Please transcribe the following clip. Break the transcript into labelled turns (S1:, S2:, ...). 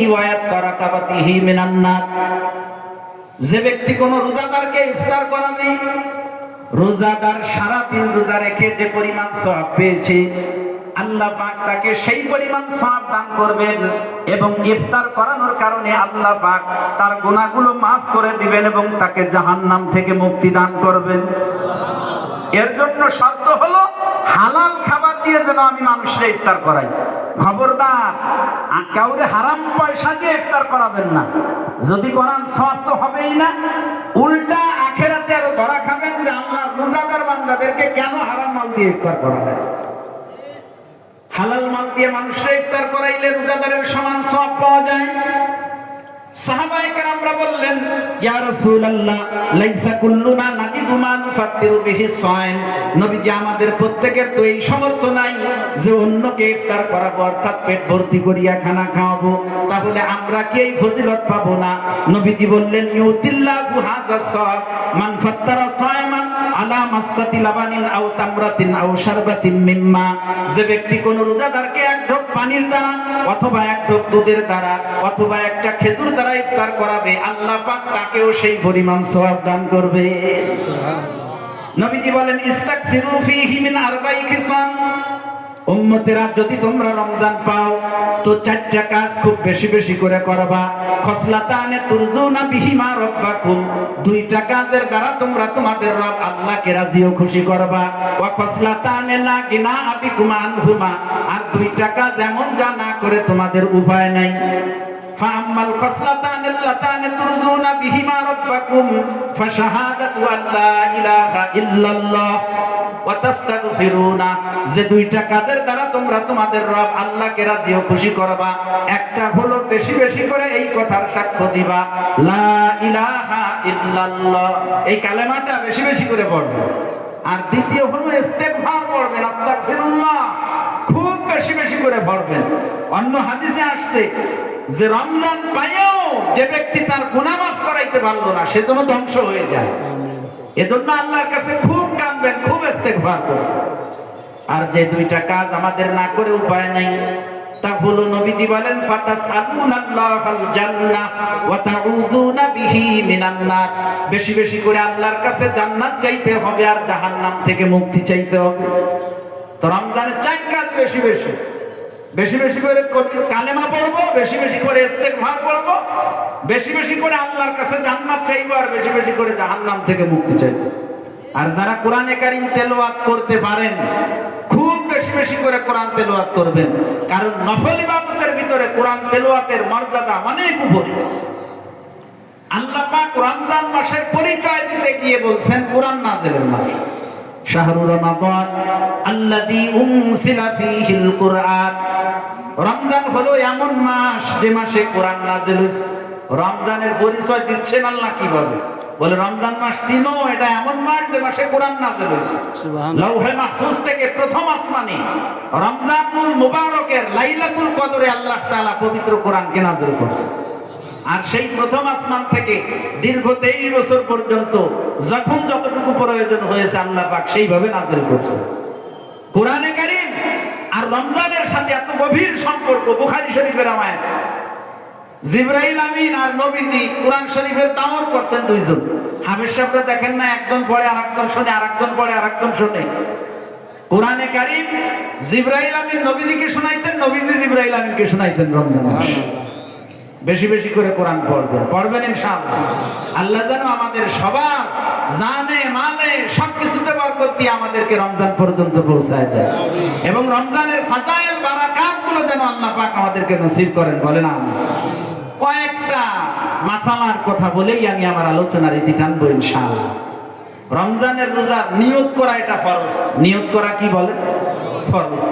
S1: রিওয়ায়াত কারাকাবাতিহি মিনান নার, যে ব্যক্তি কোন রোজাদারকে ইফতার করাবে, রোজাদার সারা দিন রোজা রেখে যে পরিমাণ সওয়াব পেয়েছে আল্লাহ পাক তাকে সেই পরিমাণ সওয়াব দান করবেন এবং ইফতার করানোর কারণে আল্লাহ পাক তার গুনাহগুলো maaf করে দিবেন এবং তাকে জাহান্নাম থেকে মুক্তি দান করবেন। এর জন্য শর্ত হলো হালাল খাবার দিয়ে যেন আমি মানুষকে ইফতার করাই। খবরদার কাউরে হারাম পয়সা দিয়ে ইফতার করাবেন না। যদি করান সওয়াব তো হবেই না, উল্টা আখিরাতে আরো ধরা খাবেন যে আল্লাহর রোজাদার বান্দাদেরকে কেন হারাম মাল দিয়ে ইফতার করালেন। হালাল মাল দিয়ে মানুষকে ইফতার করাইলে রোজাদারের সমান সওয়াব পাওয়া যায়। সাহাবায়ে কেরামরা বললেন, ইয়া রাসূলুল্লাহ লাইসা কুল্লুনা নাজিদু মা নুফাত্তিরু বিহি সাইম, নবীজি আমাদের প্রত্যেকের তো এই সামর্থ্য নাই যে অন্যকে ইফতার করাবো, অর্থাৎ পেট ভর্তি করিয়া খানা খাওয়াবো, তাহলে আমরা কি এই ফজিলত পাবো না? নবীজি বললেন, ইউতিল্লাহু হাযা সাওয়াব মান ফাত্তারা সায়মান আলা মাসকাতি লাবানিন আও তামরাতিন আও শারবাতিন মিম্মা, যে ব্যক্তি কোন রোজাদারকে এক ঢোক পানির দ্বারা অথবা এক ঢোক দুধের দ্বারা অথবা একটা খেজুর দ্বারা ইফতার করাবে, আল্লাহ পাক তাকেও সেই পরিমাণ সওয়াব দান করবে। নবীজি বলেন, ইস্তাকসিরু ফীহি মিন আরবাঈ খিসাল, উম্মতেরা যদি তোমরা রমজান পাও তো চারটা কাজ খুব বেশি বেশি করে করবা। খসলাতানে তুরজুনা বিহিমা রাব্বাকুম, দুইটা কাজের দ্বারা তোমরা তোমাদের রব আল্লাহকে রাজি ও খুশি করবা। ওয়া খসলাতানে লা গিনা বিকুম আনহুমা, আর দুইটা কাজ এমন যা না করে তোমাদের উপায় নাই। ফাআম্মাল খসলাতান আল্লাতান তুরজুনা বিহিমা রাব্বাকুম ফাশাহাদাতু আল্লা ইলাহা ইল্লাল্লাহ ওয়া তাস্তাগফিরুনা, যে দুইটা কাজের দ্বারা তোমরা তোমাদের রব আল্লাহকে রাজি ও খুশি করবা, একটা হলো বেশি বেশি করে এই কথার সাক্ষ্য দিবা লা ইলাহা ইল্লাল্লাহ, এই কালেমাটা বেশি বেশি করে পড়বে। আর দ্বিতীয় হলো ইস্তেগফার পড়বেন, আস্তাগফিরুল্লাহ খুব বেশি বেশি করে পড়বেন। অন্য হাদিসে আসছে যে রমজান পাইও যে ব্যক্তি তার গুনাহ মাফ করাইতে পারলো না সে যেন ধ্বংস হয়ে যায়। এজন্য আল্লাহর কাছে খুব কাঁদবেন, খুব ইস্তেগফার করবেন। আর যে দুইটা কাজ আমাদের না করে উপায় নাই, তা হলো নবীজি বলেন, ফাতাসআলুনাল্লাহাল জান্নাহ ওয়া তাউযুনা বিহি মিনান নার, বেশি বেশি করে আল্লাহর কাছে জান্নাত চাইতে হবে আর জাহান্নাম থেকে মুক্তি চাইতে হবে। তো রমজানে চার কাজ বেশি বেশি বেশি বেশি করে কালেমা পড়বো, বেশি বেশি করে ইস্তেগফার পড়বো, বেশি বেশি করে আল্লাহর কাছে জান্নাত চাইবো, আর বেশি বেশি করে জাহান্নাম থেকে মুক্তি চাইবো। আর যারা কোরআনে কারীম তেলাওয়াত করতে পারেন খুব বেশি বেশি করে কোরআন তেলাওয়াত করবেন, কারণ নফল ইবাদতের ভিতরে কোরআন তেলাওয়াতের মর্যাদা অনেক উপরে। আল্লাহ পাক রমজান মাসের পরিচয় দিতে গিয়ে বলছেন কোরআন নাযিলের মাস, শাহরু রমাদান আল্লাযী উনসিলা ফীহিল কুরআন, রমজান হলো এমন মাস যে মাসে কোরআন নাযিল হয়েছে। রমজানের পরিচয় দিচ্ছেন আল্লাহ কিভাবে? বলে রমজান মাস চিনো, এটা এমন মাস যে মাসে কোরআন নাযিল হয়েছে। লৌহে মাহফুজ থেকে প্রথম আসমানে রমজানুল মুবারকের লাইলাতুল কদরে আল্লাহ তাআলা পবিত্র কোরআনকে নাযিল করছে। আর সেই প্রথম আসমান থেকে দীর্ঘ 23 বছর পর্যন্ত যখন যতটুকু প্রয়োজন হয়েছে আল্লাহ পাক সেইভাবে নাযিল করছে। কোরআনে কারীম আর রমজানের সাথে এত গভীর সম্পর্ক। বুখারী শরীফের রাওয়ায়াত, জিবরাইল আমিন আর নবীজি কোরআন শরীফের তাওয়ার করতেন দুইজন। হাফেজ সাহেবরা দেখেন না, একজন পড়ে আরেকজন শুনে, আরেকজন পড়ে আরেকজন শুনে। কোরআনে কারীম জিবরাইল আমিন নবীজিকে শোনাইতেন, নবীজি জিবরাইল আমিনকে শোনাইতেন রমজান মাসে। বেশি বেশি করে কোরআন পড়বেন ইনশাআল্লাহ। আল্লাহ যেন আমাদের সবার জানে মালে সবকিছুতে বরকত দিয়ে আমাদেরকে রমজান পর্যন্ত পৌঁছায় দেয় এবং রমজানের ফাজাইল বারাকাত গুলো যেন আল্লাহ পাক আমাদেরকে নসিব করেন, বলেন আমিন। কয়েকটা মাসালার কথা বলেই আমি আমার আলোচনার ইতি টানবো ইনশাআল্লাহ। রমজানের রোজার নিয়ত করা এটা ফরজ। নিয়ত করা কি বলে? ফরজ।